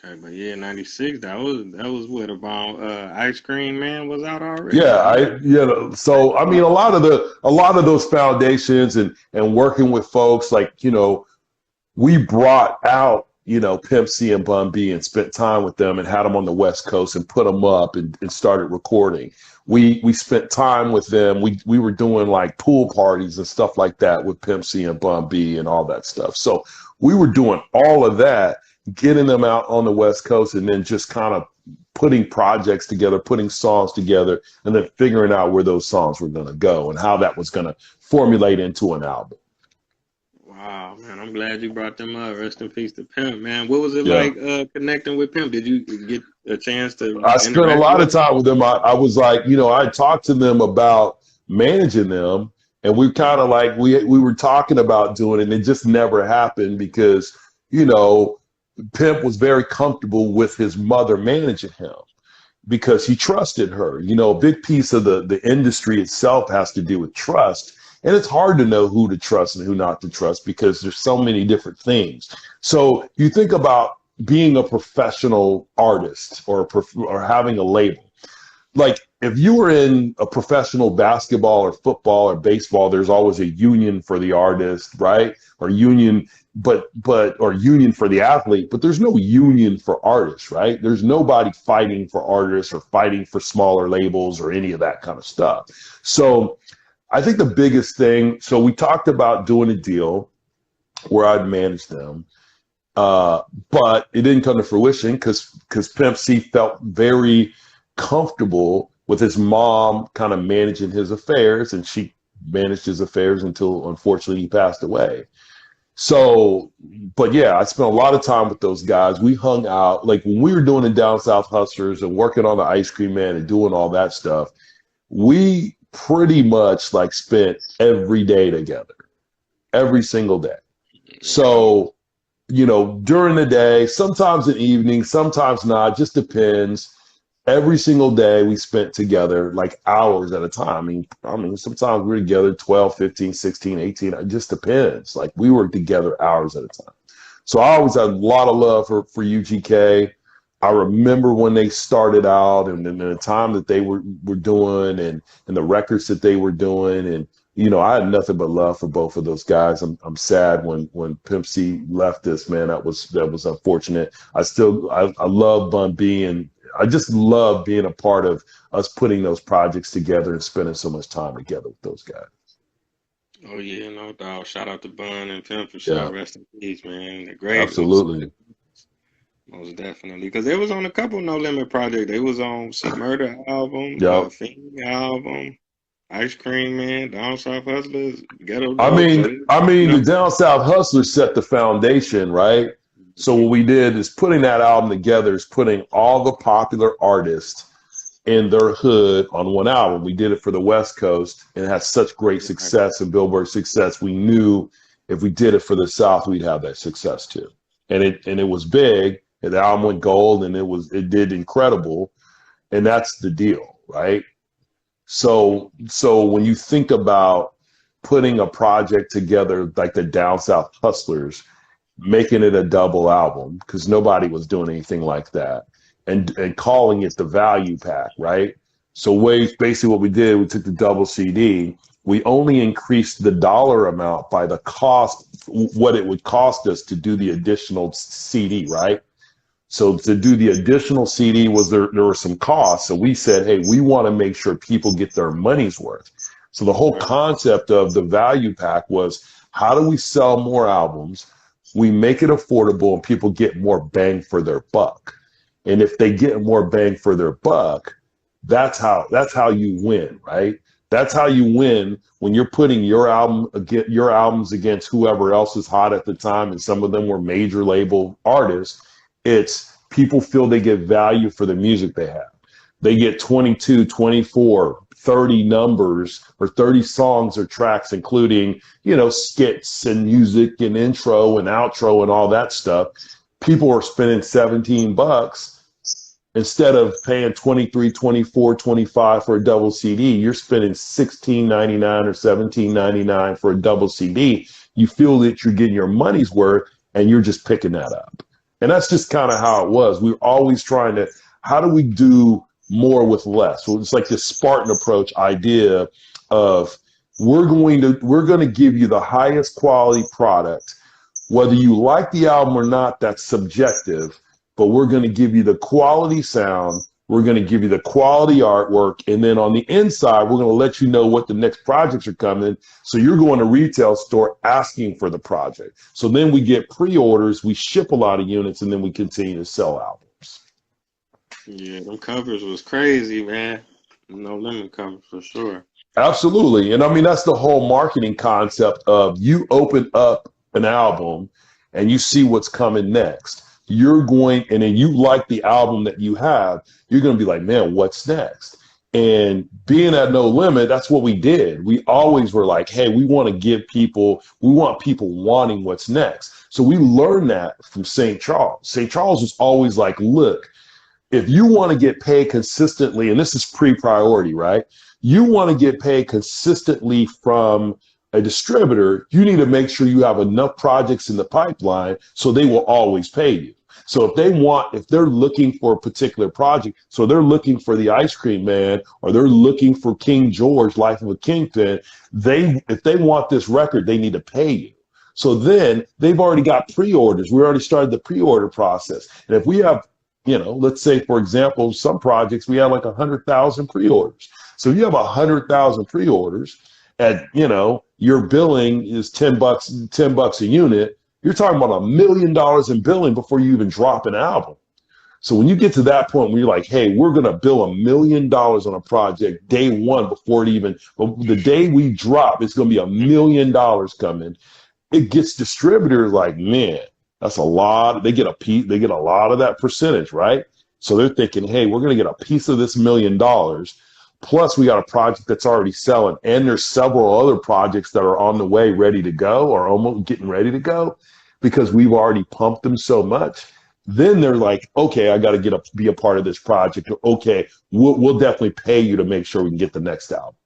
Okay, but yeah, '96. That was what about Ice Cream Man was out already. Yeah, Or he so I mean, a lot of those foundations and working with folks like, we brought out, Pimp C and Bun B and spent time with them and had them on the West Coast and put them up and started recording. We spent time with them. We were doing like pool parties and stuff like that with Pimp C and Bun B and all that stuff. So we were doing all of that, getting them out on the West Coast and then just kind of putting projects together, putting songs together, and then figuring out where those songs were going to go and how that was going to formulate into an album. Wow, man, I'm glad you brought them up. Rest in peace to Pimp, man. What was it Yeah. like connecting with Pimp? Did you get a chance to I spent a interact lot with of him? time with them. I was like, I talked to them about managing them, and we kind of like we were talking about doing it, and it just never happened because you know Pimp was very comfortable with his mother managing him because he trusted her. A big piece of the industry itself has to do with trust. And it's hard to know who to trust and who not to trust because there's so many different things. So you think about being a professional artist or having a label. Like if you were in a professional basketball or football or baseball, there's always a union for the artist, right? Or union, or union for the athlete, but there's no union for artists, right? There's nobody fighting for artists or fighting for smaller labels or any of that kind of stuff. So I think the biggest thing, so we talked about doing a deal where I'd manage them, but it didn't come to fruition because Pimp C felt very comfortable with his mom kind of managing his affairs, and she managed his affairs until unfortunately he passed away. So, but yeah, I spent a lot of time with those guys. We hung out like when we were doing the Down South Hustlers and working on the Ice Cream Man and doing all that stuff. We pretty much like spent every day together, every single day. So, during the day, sometimes in the evening, sometimes not, just depends. Every single day we spent together like hours at a time. I mean, sometimes we were together 12, 15, 16, 18. It just depends. Like we were together hours at a time. So I always had a lot of love for UGK. I remember when they started out and the time that they were doing and the records that they were doing. And, I had nothing but love for both of those guys. I'm sad when Pimp C left us, man. That was unfortunate. I love Bun B, and I just love being a part of us putting those projects together and spending so much time together with those guys. Oh yeah, no doubt. Shout out to Bun and Pimp for sure. Yeah, Rest in peace, man. The great, absolutely. most definitely. Because they was on a couple No Limit projects. They was on C Murder album, Yep. Fiend album, Ice Cream Man, Down South Hustlers, Ghetto I Dope. So mean, they, I you mean, know, the Down South Hustlers set the foundation, right? So what we did is putting that album together is putting all the popular artists in their hood on one album. We did it for the West Coast and it had such great right, success and Billboard success. We knew if we did it for the South, we'd have that success too. And it was big. And the album went gold and it did incredible. And that's the deal, right? So when you think about putting a project together like the Down South Hustlers, making it a double album because nobody was doing anything like that, and calling it the value pack, right? So basically what we did, we took the double CD, we only increased the dollar amount by the cost, what it would cost us to do the additional CD, right? So to do the additional CD there were some costs. So we said, hey, we want to make sure people get their money's worth. So the whole right, concept of the value pack was how do we sell more albums? We make it affordable and people get more bang for their buck. And if they get more bang for their buck, that's how you win, right? That's how you win when you're putting your albums against whoever else is hot at the time, and some of them were major label artists. It's people feel they get value for the music they have. They get 22, 24, 30 numbers or 30 songs or tracks, including, skits and music and intro and outro and all that stuff. People are spending $17 instead of paying 23, 24, 25 for a double CD. You're spending 16.99 or 17.99 for a double CD. You feel that you're getting your money's worth and you're just picking that up. And that's just kind of how it was. We were always trying to, how do we do more with less? So it's like this Spartan approach idea of we're going to give you the highest quality product. Whether you like the album or not, that's subjective, but we're going to give you the quality sound. We're going to give you the quality artwork. And then on the inside, we're going to let you know what the next projects are coming. So you're going to retail store asking for the project. So then we get pre-orders, we ship a lot of units, and then we continue to sell albums. Yeah, them covers was crazy, man. No Limit covers for sure. Absolutely. And I mean, that's the whole marketing concept of you open up an album and you see what's coming next. You're going, and then you like the album that you have, you're going to be like, man, what's next? And being at No Limit, that's what we did. We always were like, hey, we want to give people, we want people wanting what's next. So we learned that from St. Charles. St. Charles was always like, look, if you want to get paid consistently, and this is pre-priority, right? You want to get paid consistently from a distributor, you need to make sure you have enough projects in the pipeline so they will always pay you. So if they're looking for a particular project, so they're looking for the Ice Cream Man or they're looking for King George, Life of a Kingpin, if they want this record, they need to pay you. So then they've already got pre-orders. We already started the pre-order process. And if we have, let's say, for example, some projects, we have like 100,000 pre-orders. So if you have 100,000 pre-orders at, your billing is $10 a unit, you're talking about $1 million in billing before you even drop an album. So when you get to that point where you're like, hey, we're going to bill $1 million on a project day one but the day we drop, it's going to be $1 million coming. It gets distributors like, man, that's a lot. They get a lot of that percentage, right? So they're thinking, hey, we're going to get a piece of this $1 million. Plus, we got a project that's already selling, and there's several other projects that are on the way, ready to go, or almost getting ready to go, because we've already pumped them so much. Then they're like, okay, I got to be a part of this project. Okay, we'll definitely pay you to make sure we can get the next album.